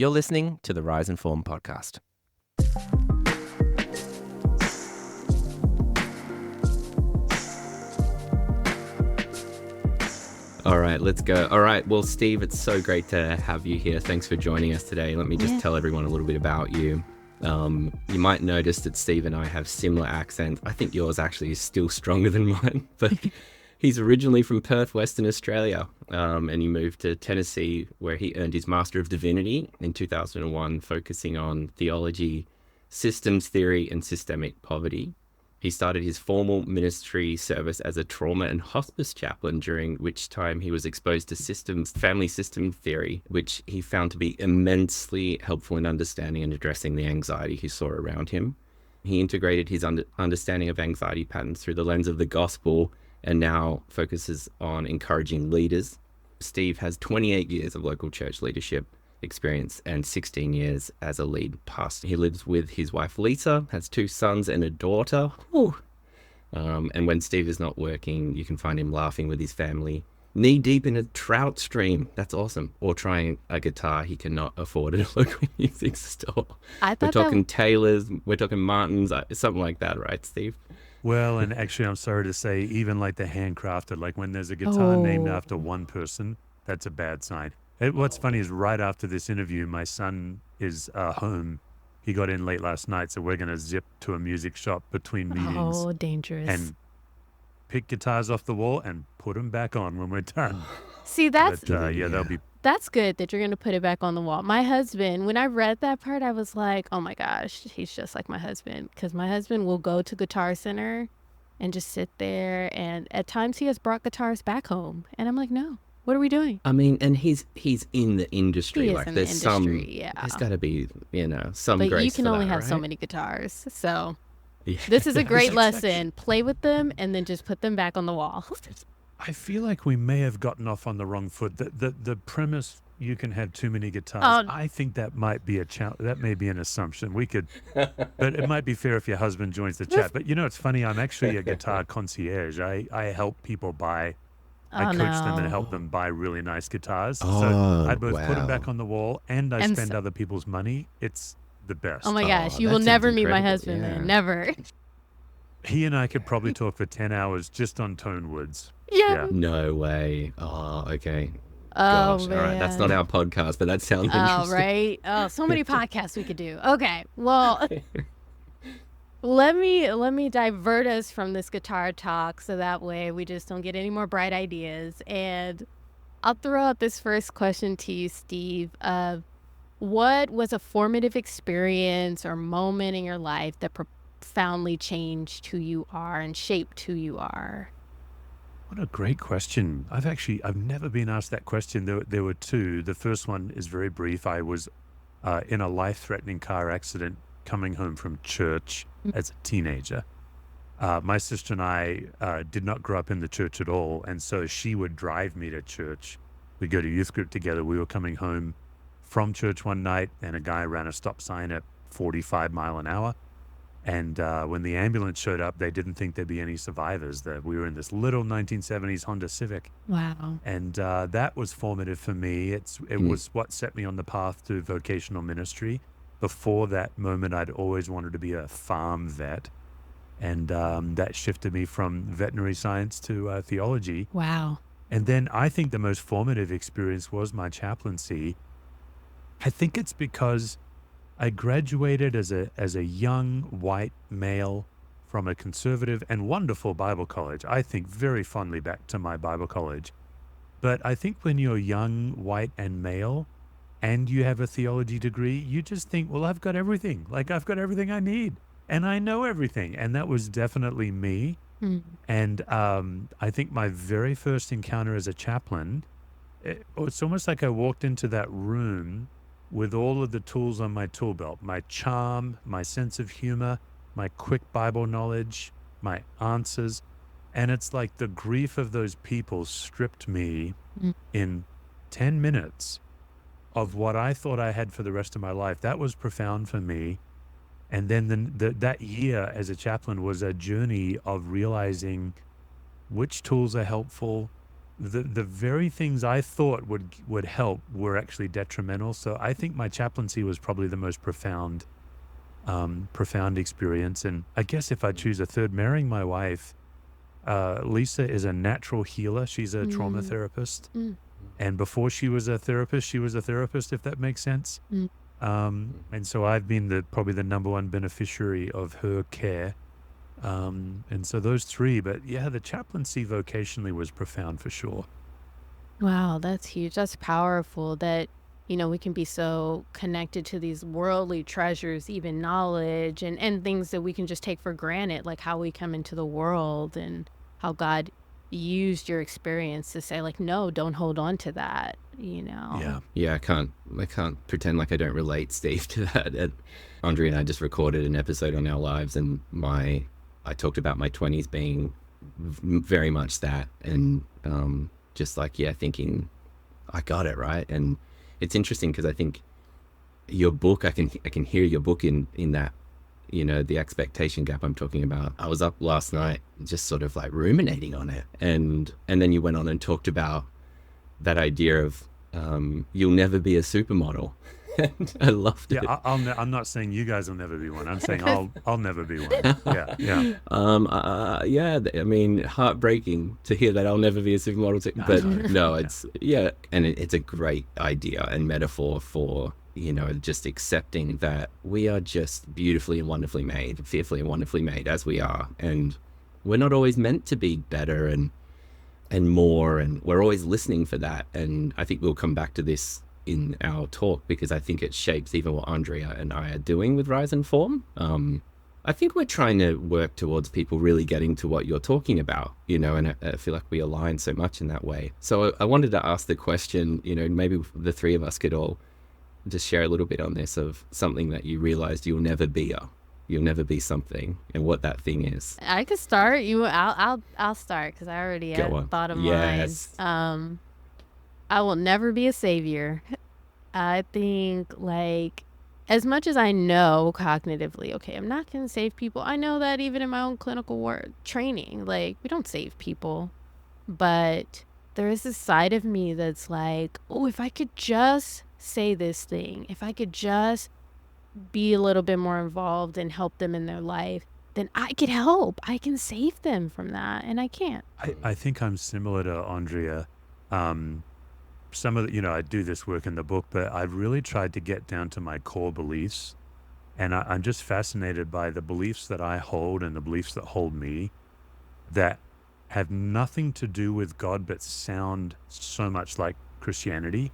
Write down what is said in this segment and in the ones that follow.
You're listening to the Rise and Form podcast. All right, let's go. All right, well, Steve, it's so great to have you here. Thanks for joining us today. Let me just tell everyone a little bit about you. You might notice that Steve and I have similar accents. I think yours actually is still stronger than mine, but he's originally from Perth, Western Australia, and he moved to Tennessee, where he earned his Master of Divinity in 2001, focusing on theology, systems theory, and systemic poverty. He started his formal ministry service as a trauma and hospice chaplain, during which time he was exposed to family system theory, which he found to be immensely helpful in understanding and addressing the anxiety he saw around him. He integrated his understanding of anxiety patterns through the lens of the gospel and now focuses on encouraging leaders. Steve has 28 years of local church leadership experience and 16 years as a lead pastor. He lives with his wife Lisa, has 2 sons and a daughter. And when Steve is not working, you can find him laughing with his family, knee deep in a trout stream. That's awesome. Or trying a guitar he cannot afford at a local music store. We're talking Taylor's, we're talking Martin's, something like that, right, Steve? Well, and actually, I'm sorry to say, even like the handcrafted, like when there's a guitar named after one person, that's a bad sign. What's funny is right after this interview, my son is home. He got in late last night, so we're going to zip to a music shop between meetings. Oh, dangerous. And pick guitars off the wall and put them back on when we're done. See, that's they'll be. That's good that you're going to put it back on the wall. My husband, when I read that part, I was like, oh my gosh, he's just like my husband. Because my husband will go to Guitar Center and just sit there. And at times he has brought guitars back home. And I'm like, no, what are we doing? I mean, and he's in the industry. He is like in there's the industry, yeah. There's got to be, some but grace you can for only that, have right? so many guitars. So Yeah. this is a great lesson. Play with them and then just put them back on the wall. I feel like we may have gotten off on the wrong foot. The premise, you can have too many guitars. I think that might be that may be an assumption. We could, but it might be fair if your husband joins the chat. But it's funny. I'm actually a guitar concierge. I help people buy. I coach them and help them buy really nice guitars. So I both put them back on the wall and I spend other people's money. It's the best. Oh my gosh, you will never meet my husband then. Never. He and I could probably talk for 10 hours just on tone woods. Yeah. No way. Oh, okay. Oh, Gosh, man. all right. That's not our podcast, but that sounds interesting. Oh, right. Oh, so many podcasts we could do. Okay. Well, let me divert us from this guitar talk so that way we just don't get any more bright ideas. And I'll throw out this first question to you, Steve. What was a formative experience or moment in your life that profoundly changed who you are and shaped who you are? What a great question. I've never been asked that question. There were 2. The first one is very brief. I was in a life-threatening car accident coming home from church as a teenager. My sister and I did not grow up in the church at all, and so she would drive me to church. We'd go to youth group together. We were coming home from church one night, and a guy ran a stop sign at 45 mile an hour. And when the ambulance showed up, they didn't think there'd be any survivors. That we were in this little 1970s Honda Civic. Wow. And that was formative for me. It was what set me on the path to vocational ministry. Before that moment, I'd always wanted to be a farm vet. And that shifted me from veterinary science to theology. Wow. And then I think the most formative experience was my chaplaincy. I think it's because I graduated as a young white male from a conservative and wonderful Bible college. I think very fondly back to my Bible college. But I think when you're young, white, and male, and you have a theology degree, you just think, well, I've got everything. Like, I've got everything I need, and I know everything. And that was definitely me. And I think my very first encounter as a chaplain, it's almost like I walked into that room with all of the tools on my tool belt, my charm, my sense of humor, my quick Bible knowledge, my answers. And it's like the grief of those people stripped me in 10 minutes of what I thought I had for the rest of my life. That was profound for me. And then that year as a chaplain was a journey of realizing which tools are helpful, the very things I thought would help were actually detrimental. So I think my chaplaincy was probably the most profound experience. And I guess if I choose a third, marrying my wife, Lisa is a natural healer. She's a trauma Mm, therapist. mm, And before she was a therapist, if that makes sense. mm. And so I've been probably the number one beneficiary of her care. And so those three, but yeah, the chaplaincy vocationally was profound for sure. Wow, that's huge. That's powerful that, we can be so connected to these worldly treasures, even knowledge and things that we can just take for granted, like how we come into the world and how God used your experience to say, like, no, don't hold on to that. Yeah. Yeah, I can't pretend like I don't relate, Steve, to that. Andre and I just recorded an episode on our lives, and I talked about my 20s being very much that, and just like, yeah, thinking I got it right. And it's interesting because I think your book, I can hear your book in that, the expectation gap I'm talking about. I was up last night just sort of like ruminating on it, and then you went on and talked about that idea of you'll never be a supermodel. And I loved Yeah, it. I'm not saying you guys will never be one. I'm saying I'll never be one. Yeah, yeah. Yeah, I mean, heartbreaking to hear that I'll never be a supermodel too. I But know. no, Yeah. it's, yeah, and it's a great idea and metaphor for, just accepting that we are just beautifully and wonderfully made, fearfully and wonderfully made as we are. And we're not always meant to be better and more, and we're always listening for that. And I think we'll come back to this in our talk because I think it shapes even what Andrea and I are doing with Rise and Form. I think we're trying to work towards people really getting to what you're talking about, and I feel like we align so much in that way. So I wanted to ask the question, maybe the three of us could all just share a little bit on this, of something that you realized you'll never be something, and what that thing is. I could start. I'll start because I already Go had on. thought of Yes. mine. I will never be a savior. I think, like, as much as I know cognitively, okay, I'm not going to save people. I know that even in my own clinical work training, like, we don't save people. But there is this side of me that's like, oh, if I could just say this thing, if I could just be a little bit more involved and help them in their life, then I could help. I can save them from that, and I can't. I think I'm similar to Andrea. Some of I do this work in the book, but I've really tried to get down to my core beliefs. And I'm just fascinated by the beliefs that I hold and the beliefs that hold me that have nothing to do with God, but sound so much like Christianity.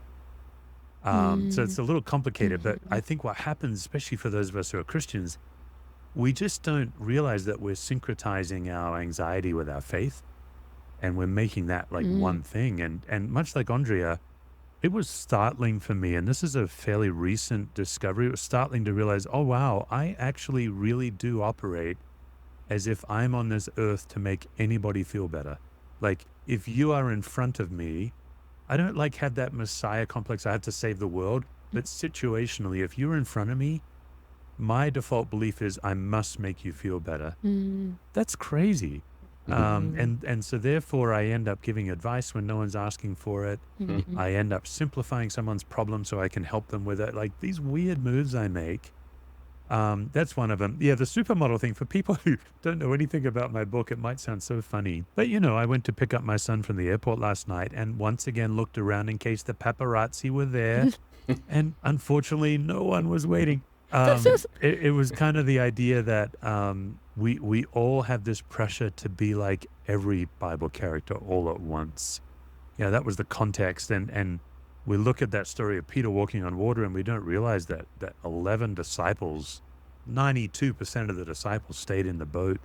So it's a little complicated, but I think what happens, especially for those of us who are Christians, we just don't realize that we're syncretizing our anxiety with our faith, and we're making that like one thing. And much like Andrea, it was startling for me, and this is a fairly recent discovery. It was startling to realize, oh wow, I actually really do operate as if I'm on this earth to make anybody feel better. Like, if you are in front of me, I don't like have that Messiah complex. I have to save the world. But situationally, if you're in front of me, my default belief is I must make you feel better. That's crazy. And so therefore I end up giving advice when no one's asking for it. I end up simplifying someone's problem so I can help them with it. Like, these weird moves I make. That's one of them. Yeah, the supermodel thing, for people who don't know anything about my book, it might sound so funny. But I went to pick up my son from the airport last night and once again looked around in case the paparazzi were there. And unfortunately, no one was waiting. It was kind of the idea that we all have this pressure to be like every Bible character all at once. Yeah, that was the context. And we look at that story of Peter walking on water and we don't realize that 11 disciples, 92% of the disciples stayed in the boat.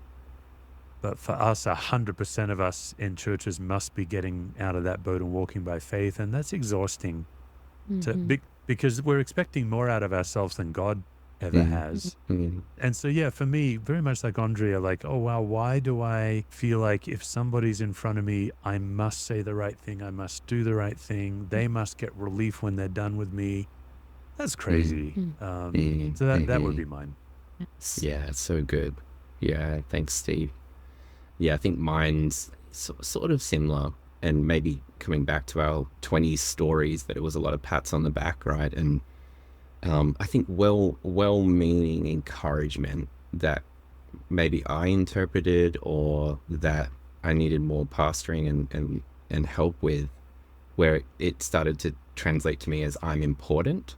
But for us, 100% of us in churches must be getting out of that boat and walking by faith. And that's exhausting because we're expecting more out of ourselves than God ever has. And so, yeah, for me, very much like Andrea, like, oh, wow, why do I feel like if somebody's in front of me, I must say the right thing, I must do the right thing, they must get relief when they're done with me? That's crazy. So that would be mine. Yeah, it's so good. Yeah, thanks, Steve. Yeah, I think mine's sort of similar. and maybe coming back to our 20s stories, that it was a lot of pats on the back, right? And I think well-meaning encouragement that maybe I interpreted, or that I needed more pastoring and help with, where it started to translate to me as I'm important.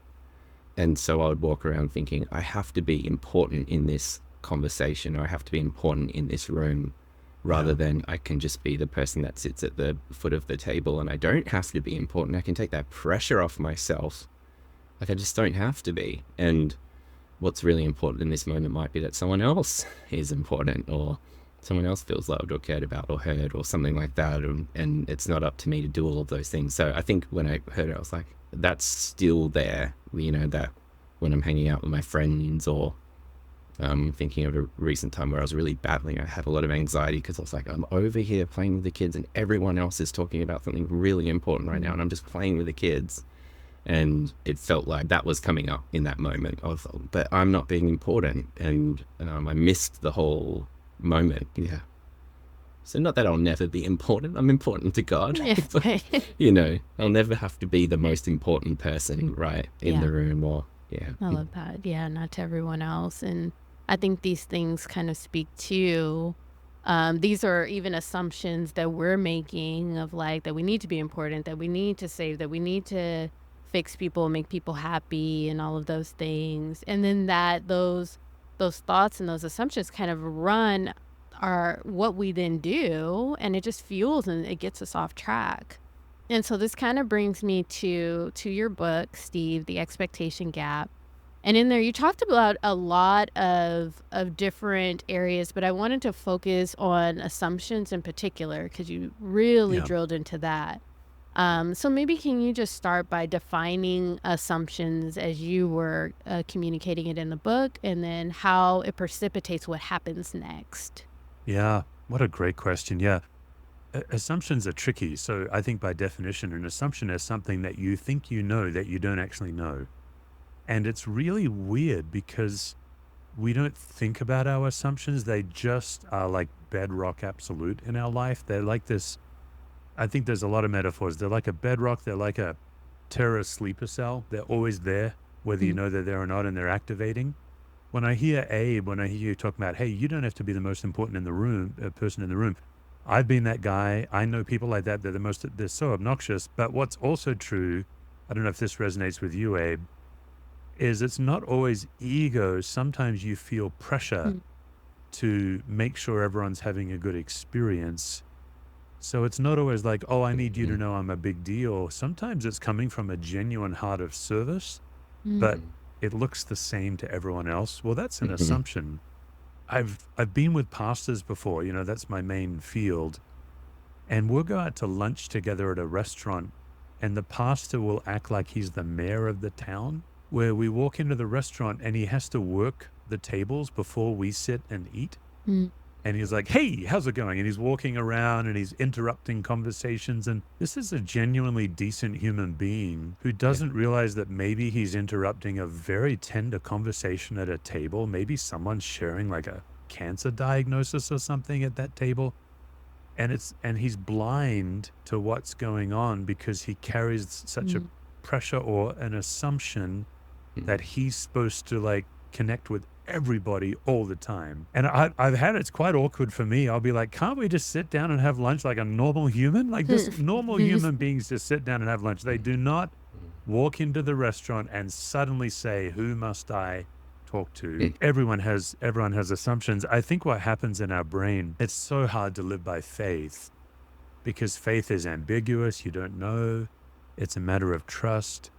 And so I would walk around thinking, I have to be important in this conversation, or I have to be important in this room, rather Yeah. than I can just be the person that sits at the foot of the table and I don't have to be important. I can take that pressure off myself. Like, I just don't have to be. And what's really important in this moment might be that someone else is important, or someone else feels loved or cared about or heard, or something like that. And it's not up to me to do all of those things. So I think when I heard it, I was like, that's still there, that when I'm hanging out with my friends, or thinking of a recent time where I was really battling. I had a lot of anxiety because I was like, I'm over here playing with the kids and everyone else is talking about something really important right now, and I'm just playing with the kids. And it felt like that was coming up in that moment of, but I'm not being important. And I missed the whole moment. Yeah. So not that I'll never be important. I'm important to God. Yeah. But, I'll never have to be the most important person, right, in Yeah. the room, or, yeah. I love that. Yeah, not to everyone else. And I think these things kind of speak to, these are even assumptions that we're making of like, that we need to be important, that we need to save, that we need to fix people, make people happy, and all of those things. And then that those thoughts and those assumptions kind of run are what we then do, and it just fuels and it gets us off track. And so this kind of brings me to your book, Steve, The Expectation Gap. And in there you talked about a lot of different areas, but I wanted to focus on assumptions in particular because you really Yeah. drilled into that. So maybe can you just start by defining assumptions as you were communicating it in the book, and then how it precipitates what happens next? Yeah. What a great question. Yeah. Assumptions are tricky. So I think by definition, an assumption is something that you think you know that you don't actually know. And it's really weird because we don't think about our assumptions. They just are like bedrock absolute in our life. They're like this. I think there's a lot of metaphors. They're like a bedrock. They're like a terror sleeper cell. They're always there, whether you Mm. know they're there or not, and they're activating. When I hear you talk about, hey, you don't have to be the most important in the room, person in the room. I've been that guy. I know people like that. They're so obnoxious. But what's also true, I don't know if this resonates with you, Abe, is it's not always ego. Sometimes you feel pressure Mm. to make sure everyone's having a good experience. So it's not always like, oh, I need you to Mhm. know I'm a big deal. Sometimes it's coming from a genuine heart of service, but Mm. it looks the same to everyone else. Well, that's an Mhm. assumption. I've been with pastors before, that's my main field. And we'll go out to lunch together at a restaurant, and the pastor will act like he's the mayor of the town, where we walk into the restaurant and he has to work the tables before we sit and eat. Mm. And he's like, hey, how's it going? And he's walking around and he's interrupting conversations. And this is a genuinely decent human being who doesn't realize that maybe he's interrupting a very tender conversation at a table. Maybe someone's sharing like a cancer diagnosis or something at that table. And he's blind to what's going on because he carries such a Mm. pressure or an assumption that he's supposed to like connect with everybody all the time. And I've had it's quite awkward for me. I'll be like, can't we just sit down and have lunch like a normal human? Like this normal human beings just sit down and have lunch. They do not walk into the restaurant and suddenly say, who must I talk to? Everyone has assumptions. I think what happens in our brain, it's so hard to live by faith because faith is ambiguous. You don't know. It's a matter of trust.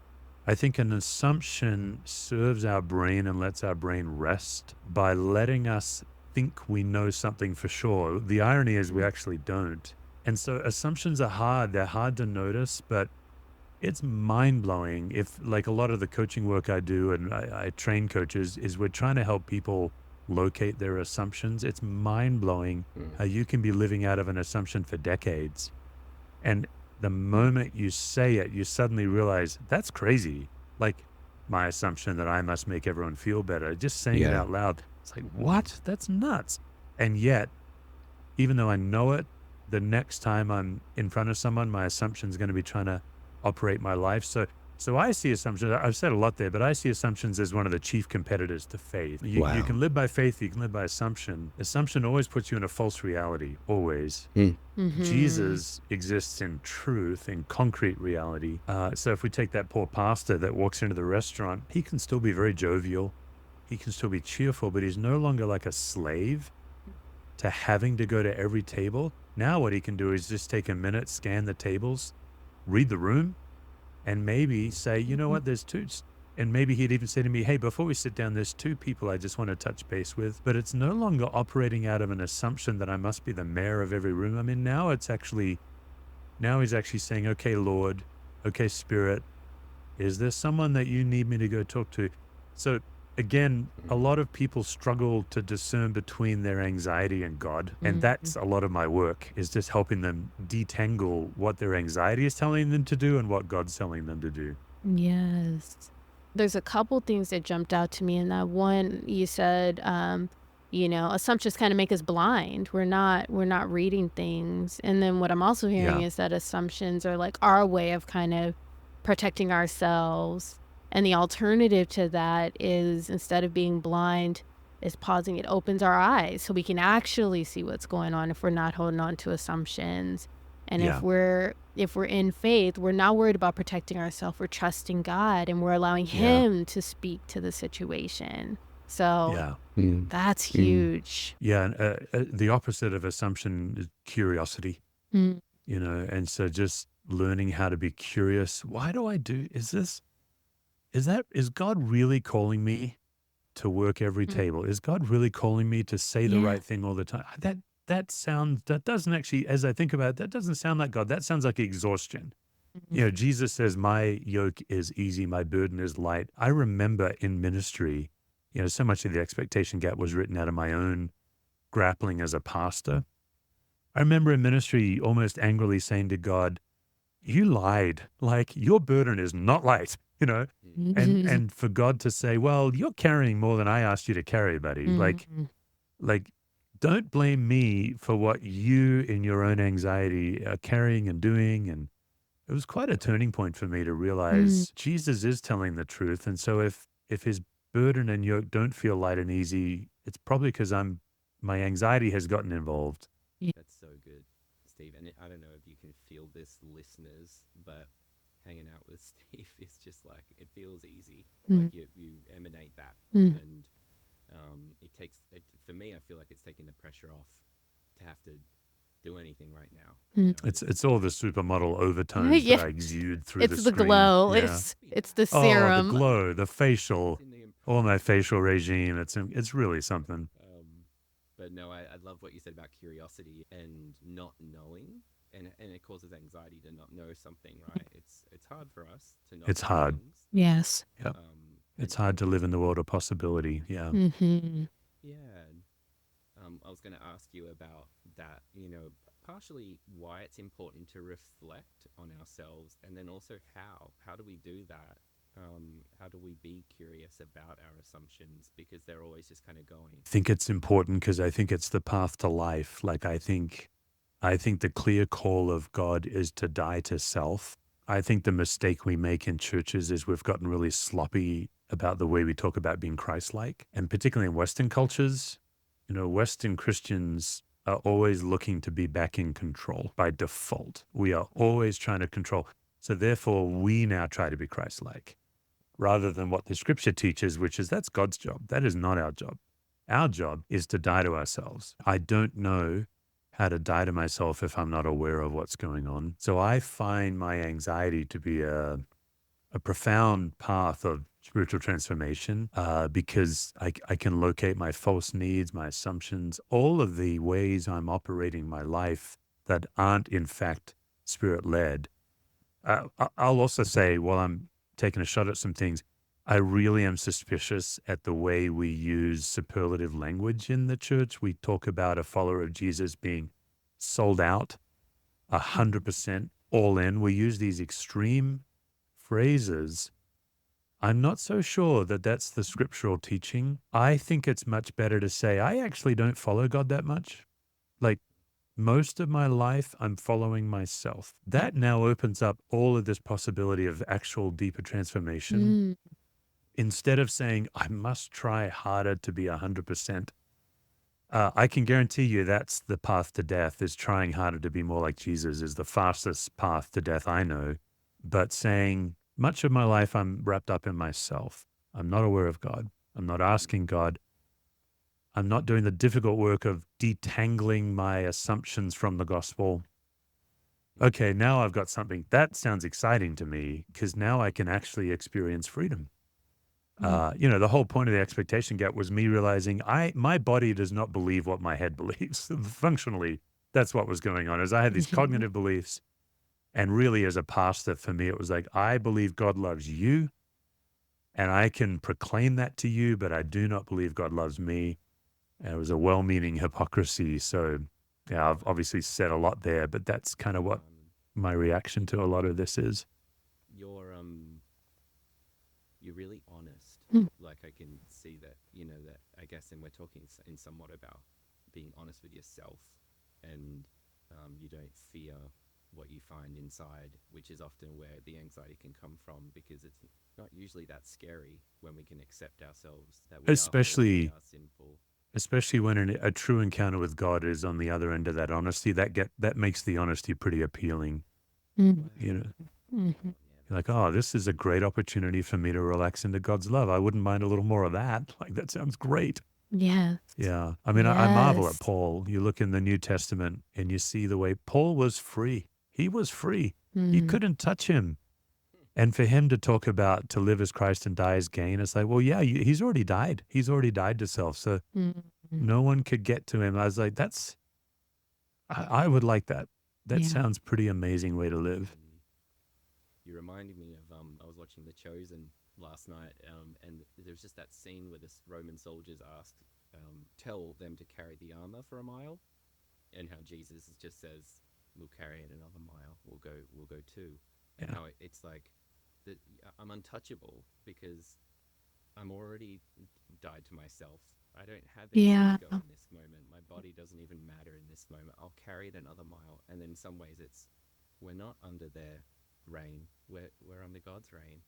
I think an assumption serves our brain and lets our brain rest by letting us think we know something for sure. The irony is we actually don't. And so assumptions are hard. They're hard to notice, but it's mind-blowing. If like a lot of the coaching work I do and I train coaches is we're trying to help people locate their assumptions. It's mind-blowing how you can be living out of an assumption for decades. And the moment you say it, you suddenly realize that's crazy. Like my assumption that I must make everyone feel better. Just saying it Yeah. out loud. It's like, what? That's nuts. And yet, even though I know it, the next time I'm in front of someone, my assumption is going to be trying to operate my life. So I see assumptions. I've said a lot there, but I see assumptions as one of the chief competitors to faith. You Wow. can live by faith, you can live by assumption. Assumption always puts you in a false reality, always. Mm. Jesus exists in truth, in concrete reality. So if we take that poor pastor that walks into the restaurant, he can still be very jovial. He can still be cheerful, but he's no longer like a slave to having to go to every table. Now what he can do is just take a minute, scan the tables, read the room, and maybe say, you know what, there's two. And maybe he'd even say to me, hey, before we sit down, there's two people I just want to touch base with. But it's no longer operating out of an assumption that I must be the mayor of every room I'm in. Now he's actually saying, okay, Lord, okay, Spirit, is there someone that you need me to go talk to? So again, a lot of people struggle to discern between their anxiety and God. And that's a lot of my work, is just helping them detangle what their anxiety is telling them to do and what God's telling them to do. Yes. There's a couple things that jumped out to me in that. One, you said, assumptions kind of make us blind. We're not reading things. And then what I'm also hearing Yeah. is that assumptions are like our way of kind of protecting ourselves. And the alternative to that is, instead of being blind, is pausing. It opens our eyes so we can actually see what's going on if we're not holding on to assumptions. And Yeah. if we're in faith, we're not worried about protecting ourselves. We're trusting God, and we're allowing Yeah. Him to speak to the situation. So Yeah. Mm. that's Mm. huge. Yeah. And the opposite of assumption is curiosity, Mm. and so just learning how to be curious. Why do I do, is God really calling me to work every Mm. table? Is God really calling me to say the Yeah. right thing all the time? That doesn't actually, as I think about it, that doesn't sound like God. That sounds like exhaustion. Jesus says, my yoke is easy, my burden is light. I remember in ministry, so much of the expectation gap was written out of my own grappling as a pastor. I remember in ministry almost angrily saying to God, you lied. Like, your burden is not light, and for God to say, well, you're carrying more than I asked you to carry, buddy. Like, don't blame me for what you in your own anxiety are carrying and doing. And it was quite a turning point for me to realize Jesus is telling the truth. And so if his burden and yoke don't feel light and easy, it's probably because my anxiety has gotten involved. That's so good, Steve. And I don't know if you can feel this, listeners, but hanging out with Steve is just like, it feels easy. Like you emanate that. And it takes, for me, I feel like it's taking the pressure off to have to do anything right now. It's all the supermodel overtones Yeah. that I exude through It's the the screen. glow. Yeah. It's the Oh, the serum. glow, the facial, It's in the all my facial regime. It's really something. But no, I love what you said about curiosity and not knowing, and it causes anxiety to not know something, right? It's hard for us to not It's know hard. things. Yes. Yep. It's hard to live in the world of possibility. Yeah. Yeah. I was going to ask you about that, partially why it's important to reflect on ourselves, and then also how do we do that? How do we be curious about our assumptions, because they're always just kind of going? I think it's important because I think it's the path to life. Like, I think the clear call of God is to die to self. I think the mistake we make in churches is we've gotten really sloppy about the way we talk about being Christ-like. And particularly in Western cultures, Western Christians are always looking to be back in control by default. We are always trying to control. So therefore, we now try to be Christ-like, rather than what the scripture teaches, which is that's God's job. That is not our job. Our job is to die to ourselves. I don't know how to die to myself if I'm not aware of what's going on. So I find my anxiety to be a profound path of spiritual transformation, because I can locate my false needs, my assumptions, all of the ways I'm operating my life that aren't in fact spirit-led. I'll also say, while I'm taking a shot at some things, I really am suspicious at the way we use superlative language in the church. We talk about a follower of Jesus being sold out, 100% all in. We use these extreme phrases. I'm not so sure that that's the scriptural teaching. I think it's much better to say, I actually don't follow God that much. Like, most of my life, I'm following myself. That now opens up all of this possibility of actual deeper transformation. Mm. Instead of saying, I must try harder to be 100%, I can guarantee you that's the path to death, is trying harder to be more like Jesus is the fastest path to death I know. But saying, much of my life, I'm wrapped up in myself. I'm not aware of God. I'm not asking God. I'm not doing the difficult work of detangling my assumptions from the gospel. Okay, now I've got something that sounds exciting to me because now I can actually experience freedom. The whole point of the expectation gap was me realizing my body does not believe what my head believes. Functionally, that's what was going on. Is I had these cognitive beliefs, and really, as a pastor, for me, it was like I believe God loves you, and I can proclaim that to you, but I do not believe God loves me. And it was a well-meaning hypocrisy. So, yeah, I've obviously said a lot there, but that's kind of what my reaction to a lot of this is. You're you're really honest. Mm. Like I can see that, that I guess, and we're talking in somewhat about being honest with yourself, and you don't fear what you find inside, which is often where the anxiety can come from, because it's not usually that scary when we can accept ourselves that we are fallen, we Especially are sinful. especially when a true encounter with God is on the other end of that honesty, that makes the honesty pretty appealing. Mm. You know, Mhm. you're like, oh, this is a great opportunity for me to relax into God's love. I wouldn't mind a little more of that. Like, that sounds great. Yes. Yeah. I mean, I marvel at Yes. Paul. You look in the New Testament and you see the way Paul was free. He was free. You Mm. couldn't touch him. And for him to talk about to live as Christ and die as gain, it's like, well, yeah, he's already died. He's already died to self. So Mm. no one could get to him. I was like, I would like that. That Yeah. sounds pretty amazing way to live. You reminded me of I was watching The Chosen last night, and there was just that scene where the Roman soldiers asked, tell them to carry the armor for a mile, and how Jesus just says, "We'll carry it another mile. We'll go too," and Yeah. how it's like that I'm untouchable because I'm already died to myself. I don't have anywhere Yeah. to go in this moment. My body doesn't even matter in this moment. I'll carry it another mile, and then in some ways we're not under their reign. We're under God's reign.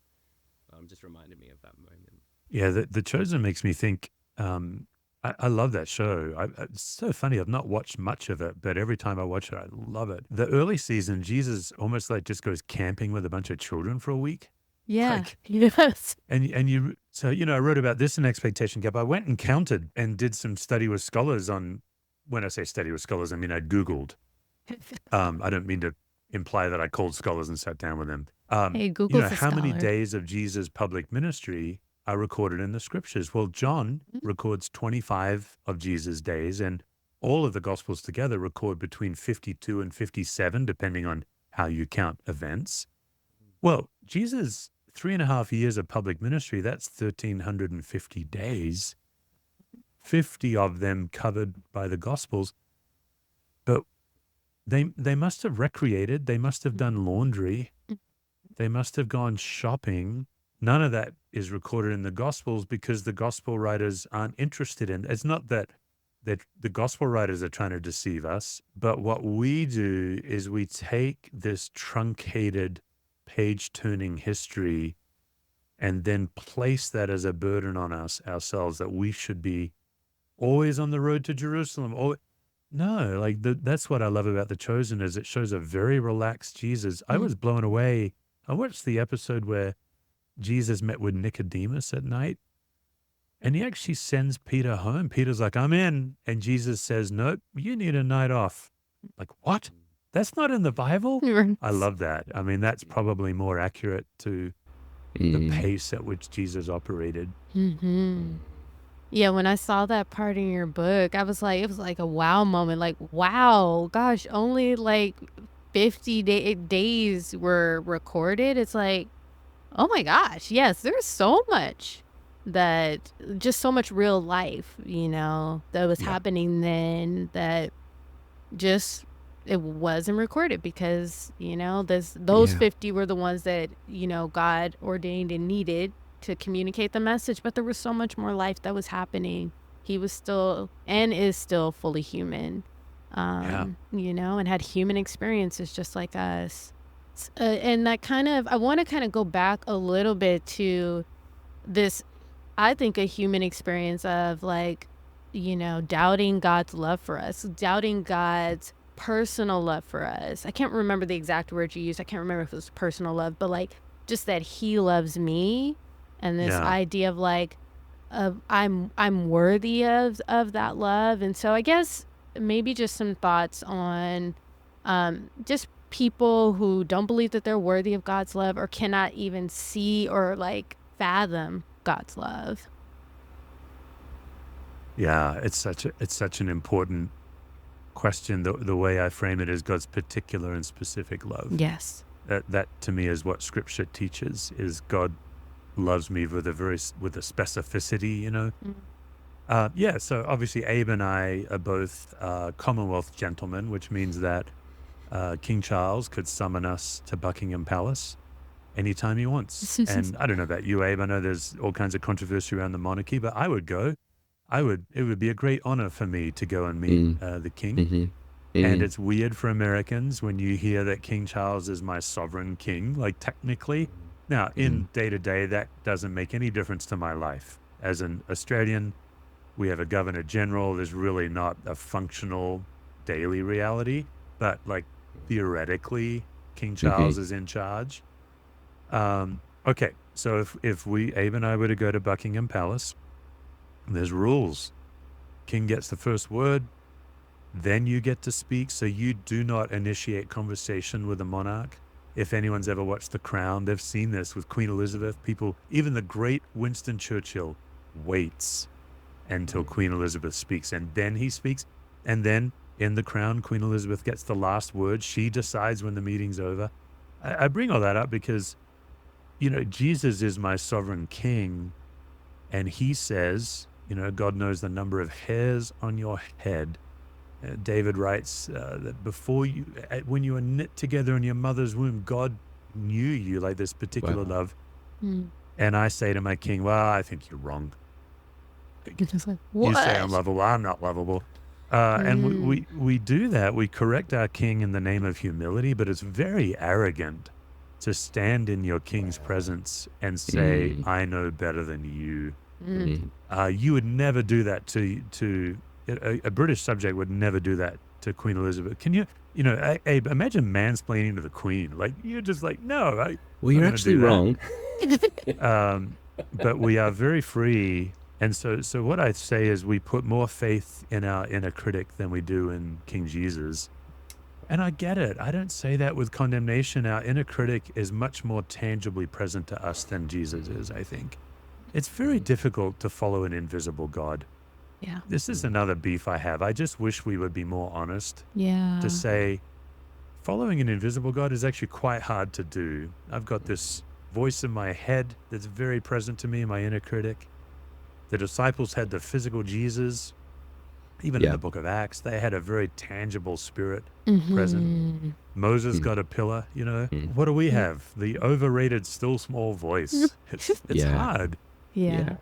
Just reminded me of that moment. Yeah. The Chosen makes me think, I love that show. It's so funny. I've not watched much of it, but every time I watch it, I love it. The early season, Jesus almost like just goes camping with a bunch of children for a week. Yeah. Like, Yes. so, I wrote about this in Expectation Gap. I went and counted and did some study with scholars on, when I say study with scholars, I mean, I Googled. I don't mean to imply that I called scholars and sat down with them. Hey, Google's a How many scholar. days of Jesus' public ministry are recorded in the scriptures? Well, John records 25 of Jesus' days, and all of the gospels together record between 52 and 57, depending on how you count events. Well, Jesus' 3.5 years of public ministry, that's 1,350 days, 50 of them covered by the gospels. But they must have recreated, they must have done laundry, they must have gone shopping. None of that is recorded in the gospels because the gospel writers aren't interested in. It's not that the gospel writers are trying to deceive us, but what we do is we take this truncated page-turning history and then place that as a burden on ourselves, that we should be always on the road to Jerusalem. No, like that's what I love about The Chosen, is it shows a very relaxed Jesus. I was blown away. I watched the episode where Jesus met with Nicodemus at night, and he actually sends Peter home. Peter's like, I'm in. And Jesus says, nope, you need a night off. Like, what? That's not in the Bible? I love that. I mean, that's probably more accurate to the pace at which Jesus operated. Mm-hmm. Yeah, when I saw that part in your book, it was like a wow moment. Like, wow, gosh, only like 50 days were recorded. It's like, oh my gosh, yes, there's so much just so much real life, that was Yeah. happening then that just it wasn't recorded because, those Yeah. 50 were the ones that, God ordained and needed to communicate the message, but there was so much more life that was happening. He was still and is still fully human. Yeah. And had human experiences just like us. And that I want to kind of go back a little bit to this, I think, a human experience of doubting God's love for us, doubting God's personal love for us. I can't remember the exact word you used. I can't remember if it was personal love, but just that he loves me, and this Yeah. idea of I'm worthy of that love. And so I guess maybe just some thoughts on just people who don't believe that they're worthy of God's love or cannot even see or fathom God's love. Yeah, it's such an important question. The way I frame it is God's particular and specific love. Yes. That to me is what Scripture teaches. Is God loves me with a specificity, Yeah. So obviously, Abe and I are both Commonwealth gentlemen, which means that King Charles could summon us to Buckingham Palace anytime he wants. And I don't know about you, Abe. I know there's all kinds of controversy around the monarchy, but I would go. It would be a great honor for me to go and meet the king. Mm-hmm. And it's weird for Americans when you hear that King Charles is my sovereign king, technically. Now, in day to day, that doesn't make any difference to my life. As an Australian, we have a governor general. There's really not a functional daily reality, but theoretically, King Charles is in charge. Okay, so if Abe and I were to go to Buckingham Palace, there's rules. King gets the first word, then you get to speak. So you do not initiate conversation with the monarch. If anyone's ever watched The Crown, they've seen this with Queen Elizabeth. People, even the great Winston Churchill, waits until Queen Elizabeth speaks, and then he speaks. And then in The Crown, Queen Elizabeth gets the last word. She decides when the meeting's over. I bring all that up because, Jesus is my sovereign king, and he says, God knows the number of hairs on your head. David writes that when you were knit together in your mother's womb, God knew you, this particular love. And I say to my king, well, I think you're wrong. Just You say I'm lovable, I'm not lovable. And we do that. We correct our king in the name of humility, but it's very arrogant to stand in your king's presence and say, I know better than you. You would never do that to a British subject would never do that to Queen Elizabeth. Can you, Abe, imagine mansplaining to the Queen? You're just no. Well, you're actually wrong. But we are very free. And so what I say is we put more faith in our inner critic than we do in King Jesus. And I get it. I don't say that with condemnation. Our inner critic is much more tangibly present to us than Jesus is, I think. It's very difficult to follow an invisible God. Yeah. This is another beef I have. I just wish we would be more honest. Yeah. To say following an invisible God is actually quite hard to do. I've got this voice in my head that's very present to me, my inner critic. The disciples had the physical Jesus. Even in the book of Acts, they had a very tangible spirit present. Moses got a pillar, What do we have? The overrated still small voice. It's hard. Yeah.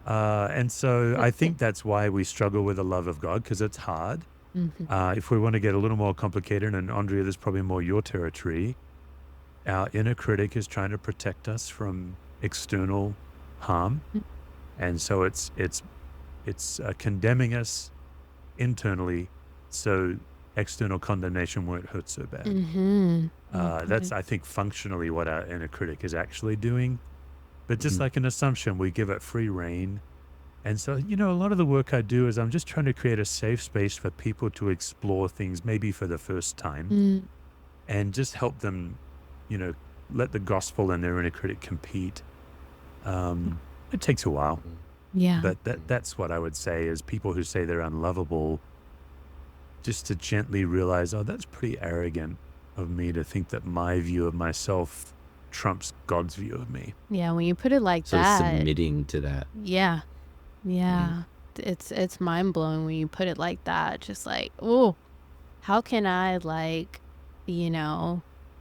And so I think that's why we struggle with the love of God, because it's hard. If we want to get a little more complicated, and Andrea, this is probably more your territory, our inner critic is trying to protect us from external harm. And so it's condemning us internally so external condemnation won't hurt so bad. That's, I think, functionally what our inner critic is actually doing. But just like an assumption, we give it free rein. And so, a lot of the work I do is I'm just trying to create a safe space for people to explore things maybe for the first time and just help them, let the gospel and their inner critic compete. It takes a while. Yeah. But that's what I would say is people who say they're unlovable, just to gently realize, that's pretty arrogant of me to think that my view of myself trumps God's view of me. Yeah, when you put it like So that. submitting to that. Yeah. It's mind blowing when you put it like that. Just oh, how can I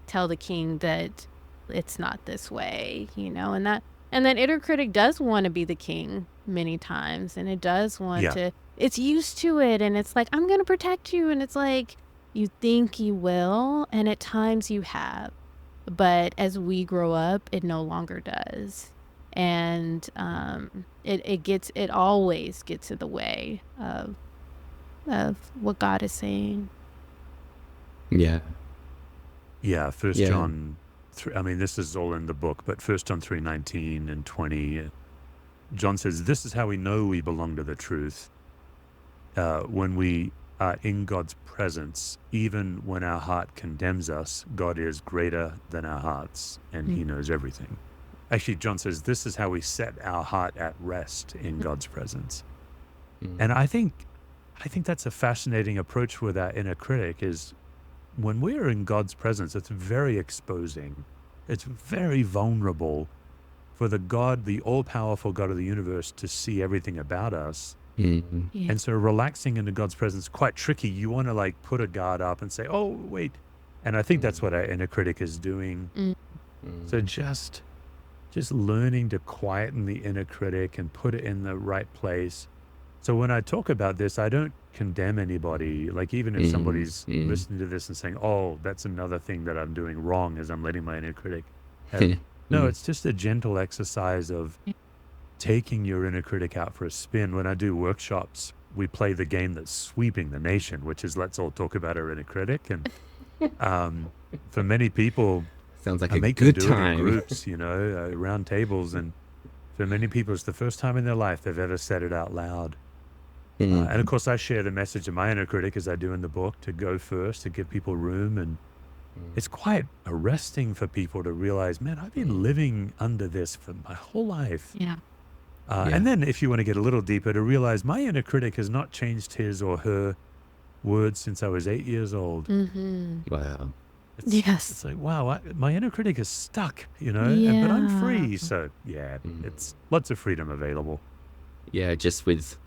tell the king that it's not this way, and that inner critic does want to be the king many times, and it does want to, it's used to it, and it's I'm going to protect you, and it's You think you will, and at times you have. But as we grow up, it no longer does. And it always gets in the way of what God is saying. Yeah. Yeah, First Yeah. John 3, I mean, this is all in the book, but First John 3:19 and 20, John says, "This is how we know we belong to the truth, when we are in God's presence. Even when our heart condemns us, God is greater than our hearts, and he knows everything." Actually, John says, "This is how we set our heart at rest in God's presence." And I think that's a fascinating approach with our inner critic. Is when we're in God's presence, it's very exposing. It's very vulnerable for the all-powerful God of the universe to see everything about us. Mm. Yeah. And so relaxing into God's presence, quite tricky. You want to like put a guard up and say, "Oh, wait." And I think that's what our inner critic is doing. So just learning to quieten the inner critic and put it in the right place. So when I talk about this, I don't condemn anybody. Like even if somebody's listening to this and saying, "Oh, that's another thing that I'm doing wrong, is I'm letting my inner critic have." No, it's just a gentle exercise of taking your inner critic out for a spin. When I do workshops, we play the game that's sweeping the nation, which is let's all talk about our inner critic. And for many people, Sounds like I a make them good do it in time. groups, around tables. And for many people, it's the first time in their life they've ever said it out loud. And of course, I share the message of my inner critic, as I do in the book, to go first, to give people room. And it's quite arresting for people to realize, man, I've been living under this for my whole life. Yeah. And then if you want to get a little deeper, to realize my inner critic has not changed his or her words since I was 8 years old. Wow. It's like, wow, my inner critic is stuck, but I'm Yeah. free. So yeah, it's lots of freedom available. Yeah, just with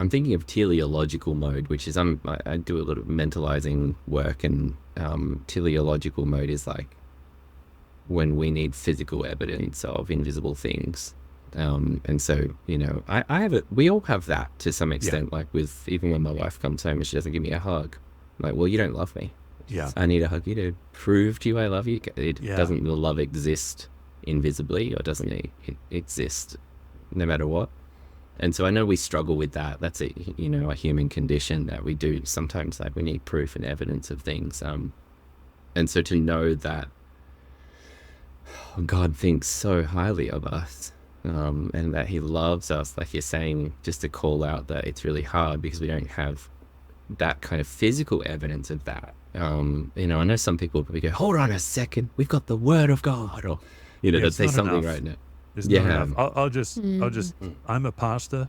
I'm thinking of teleological mode, which is I do a lot of mentalizing work, and teleological mode is like when we need physical evidence of invisible things. And so, I have it. We all have that to some extent. Like with even when my wife comes home and she doesn't give me a hug, I'm like, well, you don't love me. Yeah. I need a hug you to prove to you I love you. Yeah. Doesn't the love exist invisibly, or doesn't it exist no matter what? And so I know we struggle with that. That's a human condition that we do sometimes. Like we need proof and evidence of things. And so to know that God thinks so highly of us, and that he loves us, like you're saying, just to call out that it's really hard because we don't have that kind of physical evidence of that. I know some people probably go, hold on a second, we've got the word of God, or they'll say something enough. right now. It's not enough. I'll just I'm a pastor.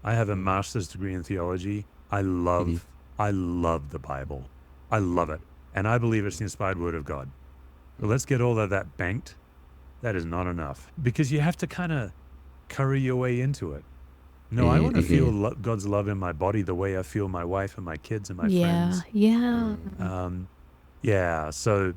I have a master's degree in theology. I love the Bible. I love it. And I believe it's the inspired word of God. But let's get all of that banked. That is not enough, because you have to kind of curry your way into it. No, I want to feel God's love in my body the way I feel my wife and my kids and my friends. So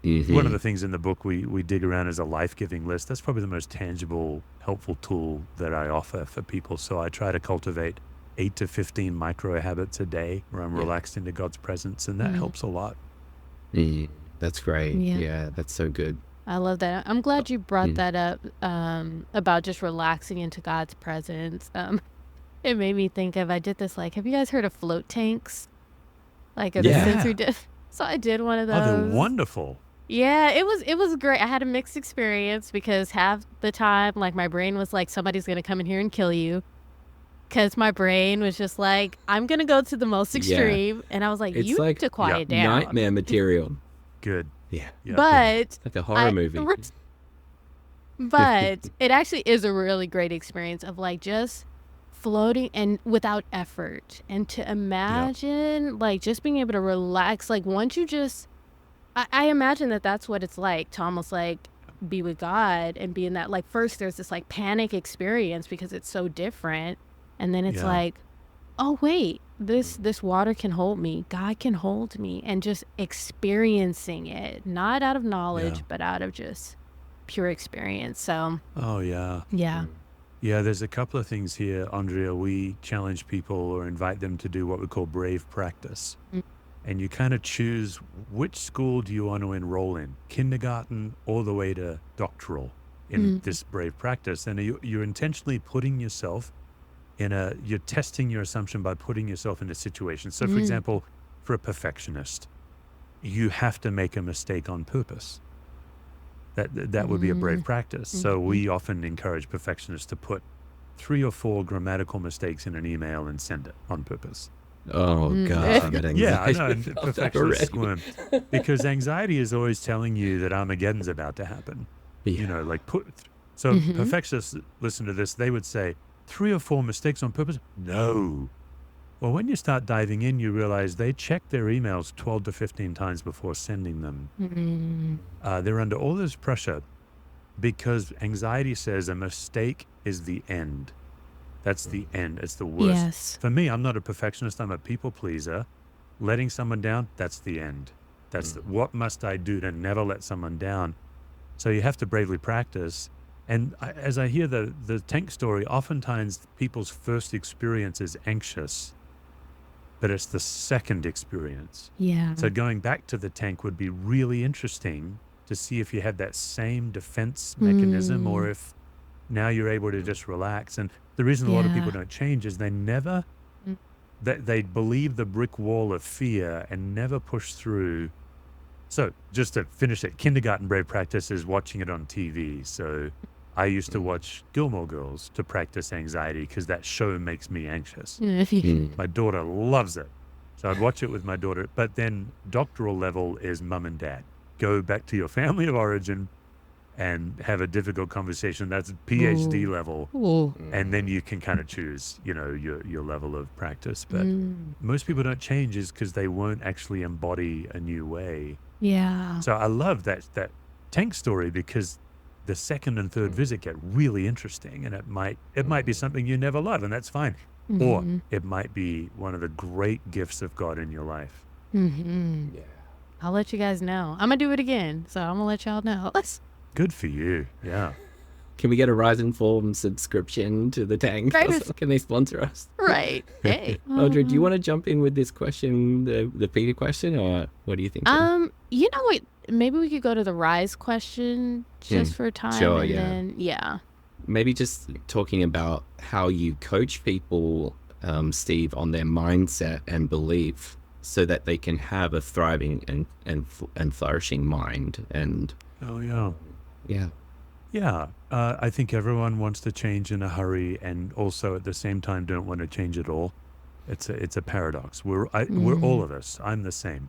one of the things in the book we dig around is a life-giving list. That's probably the most tangible, helpful tool that I offer for people. So I try to cultivate 8 to 15 micro habits a day where I'm relaxed into God's presence, and that helps a lot. That's great. Yeah. Yeah, that's so good. I love that. I'm glad you brought that up, about just relaxing into God's presence. It made me think of, I did this, like, have you guys heard of float tanks? Like the sensory So I did one of those. Oh, they're wonderful. Yeah, it was great. I had a mixed experience because half the time, like, my brain was like, somebody's going to come in here and kill you. Because my brain was just like, I'm going to go to the most extreme. And I was like, It's you like need to quiet down. nightmare material. Good. Yeah. But Like a horror movie. But it actually is a really great experience of like just floating and without effort, and to imagine like just being able to relax. Like once you just, I imagine that's what it's like to almost like be with God and be in that, like first there's this like panic experience because it's so different. And then it's like, oh wait, this water can hold me. God can hold me, and just experiencing it, not out of knowledge, but out of just pure experience. So, yeah. There's a couple of things here, Andrea. We challenge people or invite them to do what we call brave practice. and you kind of choose which school do you want to enroll in, kindergarten all the way to doctoral in this brave practice. And you're intentionally putting yourself you're testing your assumption by putting yourself in a situation. So for example, for a perfectionist, you have to make a mistake on purpose. That would be a brave practice. So we often encourage perfectionists to put 3 or 4 grammatical mistakes in an email and send it on purpose. Oh gosh, I got anxiety. Yeah, I know. And about that perfectionists already. squirm because anxiety is always telling you that Armageddon's about to happen. You know, like so perfectionists listen to this, they would say 3 or 4 mistakes on purpose. No. Well, when you start diving in, you realize they check their emails 12 to 15 times before sending them. They're under all this pressure because anxiety says a mistake is the end. That's the end. It's the worst. Yes. For me, I'm not a perfectionist. I'm a people pleaser. Letting someone down, that's the end. That's what must I do to never let someone down? So you have to bravely practice. And as I hear the tank story, oftentimes people's first experience is anxious, but it's the second experience. Yeah. So going back to the tank would be really interesting to see if you have that same defense mechanism or if now you're able to just relax. And the reason a lot of people don't change is they never, they believe the brick wall of fear and never push through. So just to finish it, kindergarten brave practice is watching it on TV. So I used to watch Gilmore Girls to practice anxiety because that show makes me anxious. My daughter loves it. So I'd watch it with my daughter. But then doctoral level is mum and dad. Go back to your family of origin and have a difficult conversation. That's PhD level. And then you can kind of choose, your level of practice. But most people don't change is because they won't actually embody a new way. Yeah. So I love that tank story because the second and third visit get really interesting, and it might be something you never love, and that's fine. Or it might be one of the great gifts of God in your life. Yeah. I'll let you guys know. I'm gonna do it again, so I'm gonna let y'all know. Good for you. Yeah. Can we get a Rise and Form subscription to the tank? Right. Can they sponsor us? Right. Hey. Audrey, do you want to jump in with this question, the Peter question, or what do you think? You know what? Maybe we could go to the Rise question just for time. Sure, and yeah. Then, yeah. Maybe just talking about how you coach people, Steve, on their mindset and belief so that they can have a thriving and flourishing mind. And Oh, yeah. yeah. Yeah. I think everyone wants to change in a hurry and also at the same time don't want to change at all. It's a paradox. We're all of us. I'm the same.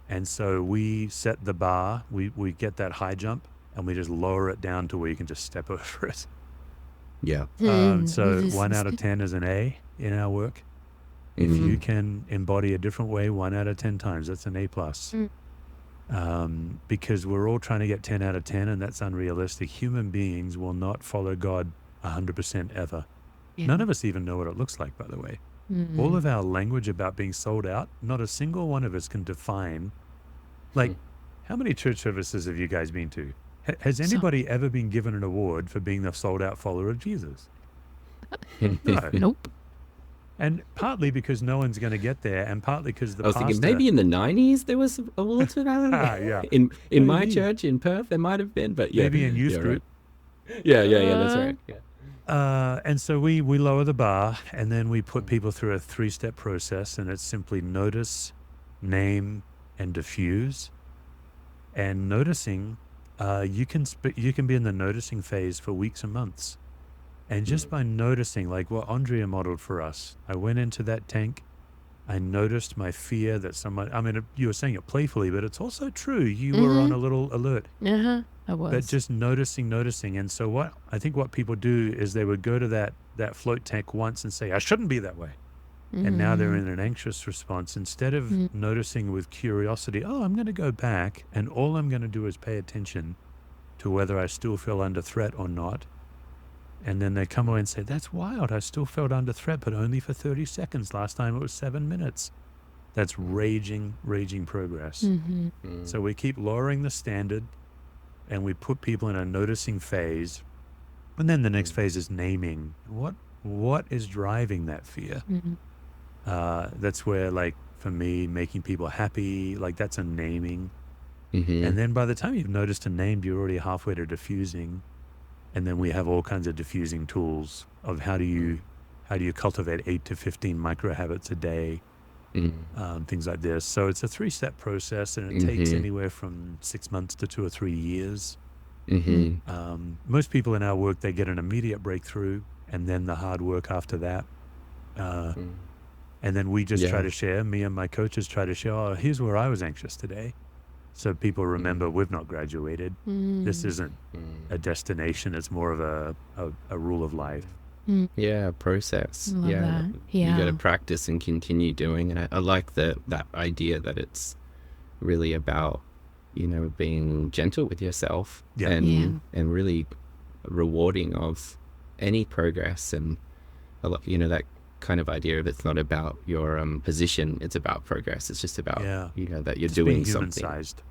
And so we set the bar, we get that high jump, and we just lower it down to where you can just step over it. Yeah. So 1 out of 10 is an A in our work. If you can embody a different way 1 out of 10 times, that's an A+. Because we're all trying to get 10 out of 10, and that's unrealistic. Human beings will not follow God 100% ever. Yeah. None of us even know what it looks like, by the way. All of our language about being sold out, not a single one of us can define. Like, how many church services have you guys been to? Has anybody ever been given an award for being the sold out follower of Jesus? No. Nope. And partly because no one's going to get there, and partly because the I was pastor... thinking maybe in the 90s there was awards for that. yeah. In my Maybe. church in Perth there might have been, but yeah. Maybe in youth yeah, group. Right. Yeah, that's right. Yeah. And so we lower the bar, and then we put people through a 3-step process, and it's simply notice, name, and diffuse. And noticing, you can be in the noticing phase for weeks and months. And just by noticing, like what Andrea modeled for us, I went into that tank, I noticed my fear that someone, I mean, you were saying it playfully, but it's also true. You were on a little alert. I was. But just noticing. And so what people do is they would go to that float tank once and say, I shouldn't be that way. And now they're in an anxious response. Instead of noticing with curiosity, I'm going to go back and all I'm going to do is pay attention to whether I still feel under threat or not. And then they come away and say, that's wild. I still felt under threat, but only for 30 seconds. Last time it was 7 minutes. That's raging progress. So we keep lowering the standard and we put people in a noticing phase. And then the next phase is naming. What is driving that fear? That's where, like, for me, making people happy, like, that's a naming. Mm-hmm. And then by the time you've noticed and named, you're already halfway to diffusing. And then we have all kinds of diffusing tools of how do you cultivate 8 to 15 micro habits a day, things like this. So it's a 3-step process, and it takes anywhere from 6 months to 2 or 3 years. Most people in our work, they get an immediate breakthrough, and then the hard work after that. And then we just try to share, me and my coaches try to share, oh, here's where I was anxious today. So people remember we've not graduated. This isn't a destination. It's more of a rule of life. Yeah, process. Love that. You got to Yeah. practice and continue doing. And I like that idea that it's really about, being gentle with yourself Yeah. and really rewarding of any progress. And that kind of idea of it's not about your position, it's about progress. It's just about that you're Just doing being something. human-sized.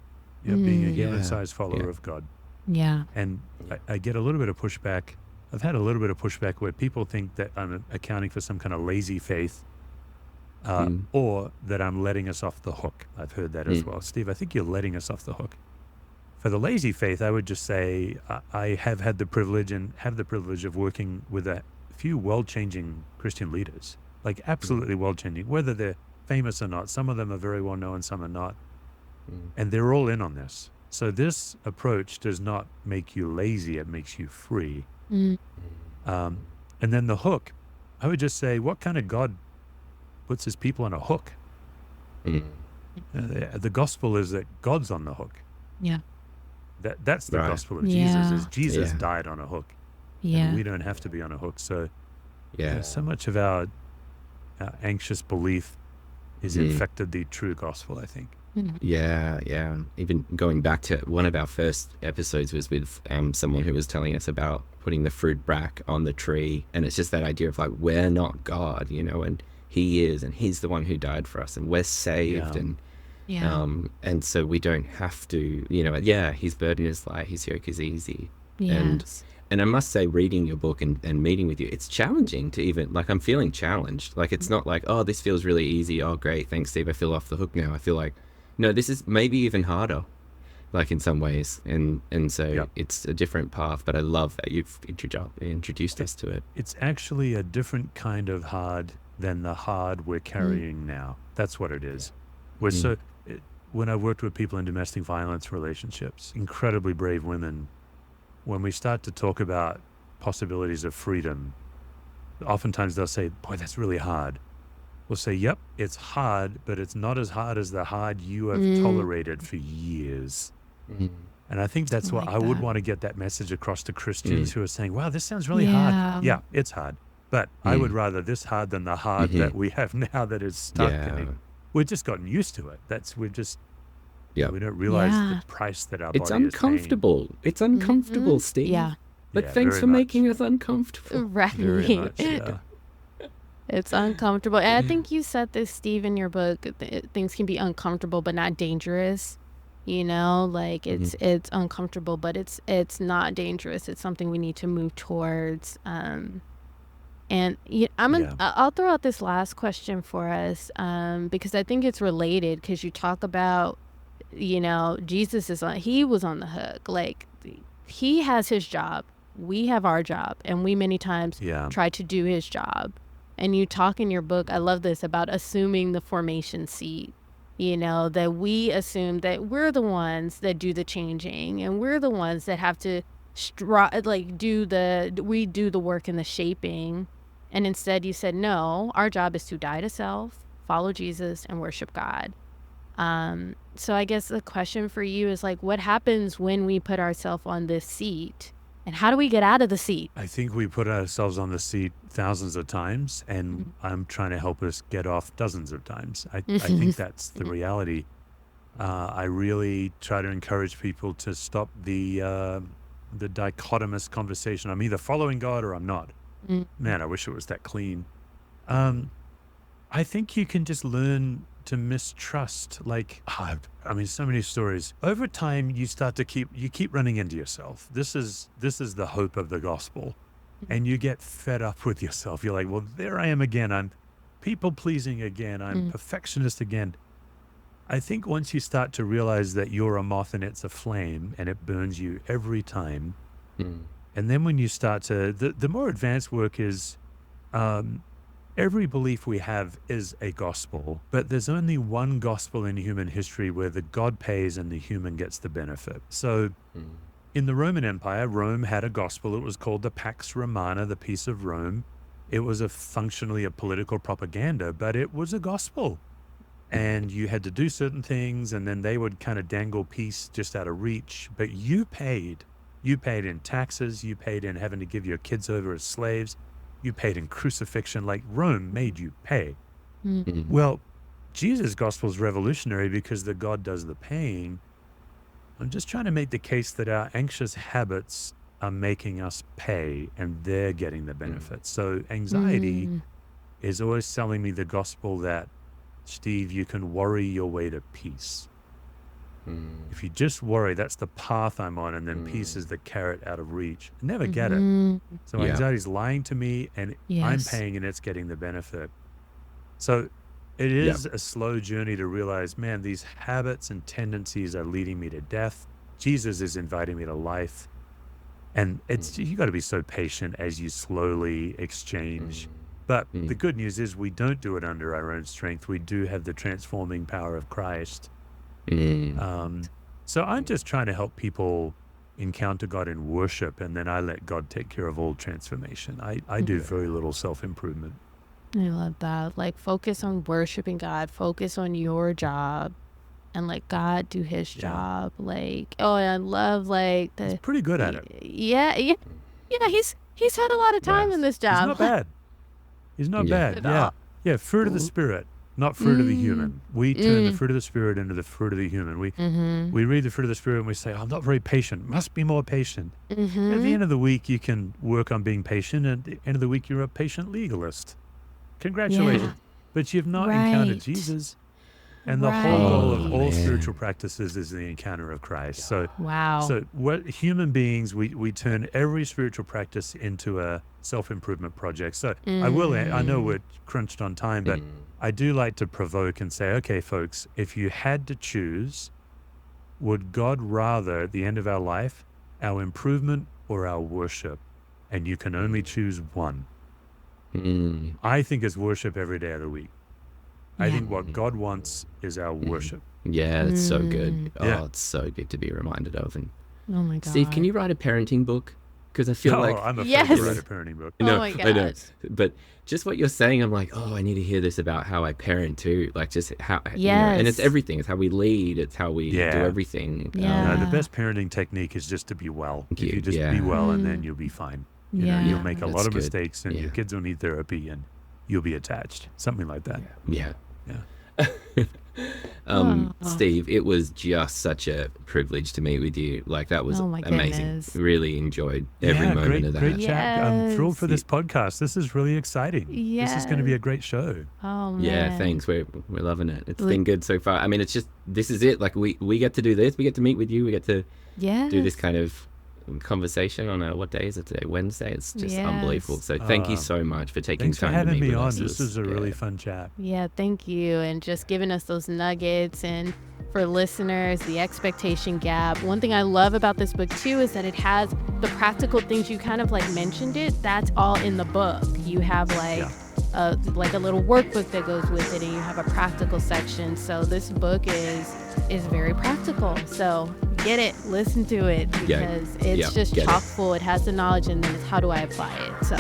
Yeah, being a human-sized follower Yeah. of God. Yeah. And I get a little bit of pushback. I've had a little bit of pushback where people think that I'm accounting for some kind of lazy faith, or that I'm letting us off the hook. I've heard that as well. Steve, I think you're letting us off the hook. For the lazy faith, I would just say I have had the privilege and have the privilege of working with a few world-changing Christian leaders, like absolutely world-changing, whether they're famous or not. Some of them are very well known, some are not. And they're all in on this. So this approach does not make you lazy, it makes you free. And then the hook, I would just say, what kind of God puts his people on a hook? The gospel is that God's on the hook. Yeah. That's the Right. gospel of Jesus, is Yeah. Jesus Yeah. died on a hook. Yeah. And we don't have to be on a hook. So Yeah. so much of our anxious belief is infected the true gospel, I think. Yeah. Even going back to one of our first episodes was with someone who was telling us about putting the fruit back on the tree. And it's just that idea of like, we're not God, and he is, and he's the one who died for us, and we're saved. Yeah. And so we don't have to, his burden is light, his yoke is easy. Yes. And I must say, reading your book and meeting with you, it's challenging to even, like, I'm feeling challenged. Like, it's not like, oh, this feels really easy. Oh, great. Thanks, Steve. I feel off the hook now. I feel like, no, this is maybe even harder, like in some ways. And so it's a different path, but I love that you've introduced us to it. It's actually a different kind of hard than the hard we're carrying now. That's what it is. When I worked with people in domestic violence relationships, incredibly brave women, when we start to talk about possibilities of freedom, oftentimes they'll say, boy, that's really hard. We'll say, yep, it's hard, but it's not as hard as the hard you have tolerated for years. And I think that's what I would want to get that message across to Christians who are saying, wow, this sounds really hard. Yeah, it's hard. But I would rather this hard than the hard that we have now that is stuck. And we've just gotten used to it. We don't realize the price that our It's body uncomfortable. It's uncomfortable, Steve. Yeah. But Yeah, thanks very for much. making us uncomfortable. Right. is paying. Very much, yeah. It's uncomfortable. And I think you said this, Steve, in your book. Things can be uncomfortable, but not dangerous. Like it's uncomfortable, but it's not dangerous. It's something we need to move towards. I'll throw out this last question for us, because I think it's related. Because you talk about, Jesus he was on the hook. Like, he has his job, we have our job, and we many times try to do his job. And you talk in your book, I love this, about assuming the formation seat. That we assume that we're the ones that do the changing, and we're the ones that have to do the work in the shaping. And instead you said, no, our job is to die to self, follow Jesus, and worship God. So I guess the question for you is, like, what happens when we put ourselves on this seat, and how do we get out of the seat? I think we put ourselves on the seat thousands of times, and I'm trying to help us get off dozens of times. I think that's the reality. I really try to encourage people to stop the dichotomous conversation. I'm either following God or I'm not. Man, I wish it was that clean. I think you can just learn to mistrust. So many stories. Over time, you start to keep running into yourself. This is the hope of the gospel. And you get fed up with yourself. You're like, well, there I am again. I'm people pleasing again. I'm perfectionist again. I think once you start to realize that you're a moth and it's a flame and it burns you every time, and then when you start to, the more advanced work is, every belief we have is a gospel, but there's only one gospel in human history where the God pays and the human gets the benefit. So in the Roman Empire, Rome had a gospel. It was called the Pax Romana, the peace of Rome. It was functionally a political propaganda, but it was a gospel. And you had to do certain things, and then they would kind of dangle peace just out of reach. But you paid. You paid in taxes. You paid in having to give your kids over as slaves. You paid in crucifixion. Like Rome made you pay. Well, Jesus' gospel is revolutionary because the God does the paying. I'm just trying to make the case that our anxious habits are making us pay, and they're getting the benefits. So anxiety is always selling me the gospel that, Steve, you can worry your way to peace. If you just worry, that's the path I'm on, and then peace is the carrot out of reach. I never get it. So anxiety's lying to me, and I'm paying, and it's getting the benefit. So it is a slow journey to realize, man, these habits and tendencies are leading me to death. Jesus is inviting me to life. And it's you got to be so patient as you slowly exchange. But the good news is we don't do it under our own strength. We do have the transforming power of Christ. So I'm just trying to help people encounter God in worship, and then I let God take care of all transformation. I do very little self-improvement. I love that. Like, focus on worshiping God, focus on your job, and let God do his job. Like, oh, and I love like He's pretty good at it. Yeah. He's had a lot of time in this job. He's not bad. He's not bad. Yeah. Fruit of the Spirit, not fruit of the human. We turn the fruit of the Spirit into the fruit of the human. We read the fruit of the Spirit and we say, I'm not very patient. Must be more patient. At the end of the week, you can work on being patient. And at the end of the week, you're a patient legalist. Congratulations. But you've not encountered Jesus. And the whole goal of all spiritual practices is the encounter of Christ. So, so what human beings, we turn every spiritual practice into a self-improvement project. So I know we're crunched on time, but I do like to provoke and say, okay, folks, if you had to choose, would God rather at the end of our life, our improvement or our worship? And you can only choose one. I think it's worship every day of the week. I think what God wants is our worship. Yeah, it's so good. Oh, it's so good to be reminded of. And oh my God. Steve, can you write a parenting book? Because I feel like I'm afraid to write a parenting book. Oh my God. I know. But just what you're saying, I'm like, oh, I need to hear this about how I parent too. Like just how, and it's everything. It's how we lead. It's how we do everything. The best parenting technique is just to be well. If you just be well, and then you'll be fine. You know, you'll make a lot of mistakes, and your kids will need therapy, and you'll be attached. Something like that. Yeah. Steve, it was just such a privilege to meet with you. Like that was amazing. Really enjoyed every moment of that. Great chat. I'm thrilled for this podcast. This is really exciting. This is going to be a great show. Oh man. Yeah, thanks. We're loving it. It's been good so far. I mean, it's just this is it. Like we get to do this. We get to meet with you. We get to do this kind of conversation on what day is it today? Wednesday. It's just unbelievable. So thank you so much for taking time to meet with us. This is a really fun chat. Yeah, thank you, and just giving us those nuggets. And for listeners, the expectation gap. One thing I love about this book too is that it has the practical things. You kind of like mentioned it. That's all in the book. You have like a little workbook that goes with it, and you have a practical section. So this book is very practical. So get it, listen to it, because it's just chock full. It has the knowledge, and then it's how do I apply it. So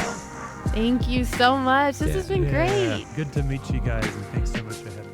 thank you so much. This has been great. Good to meet you guys, and thanks so much for having me.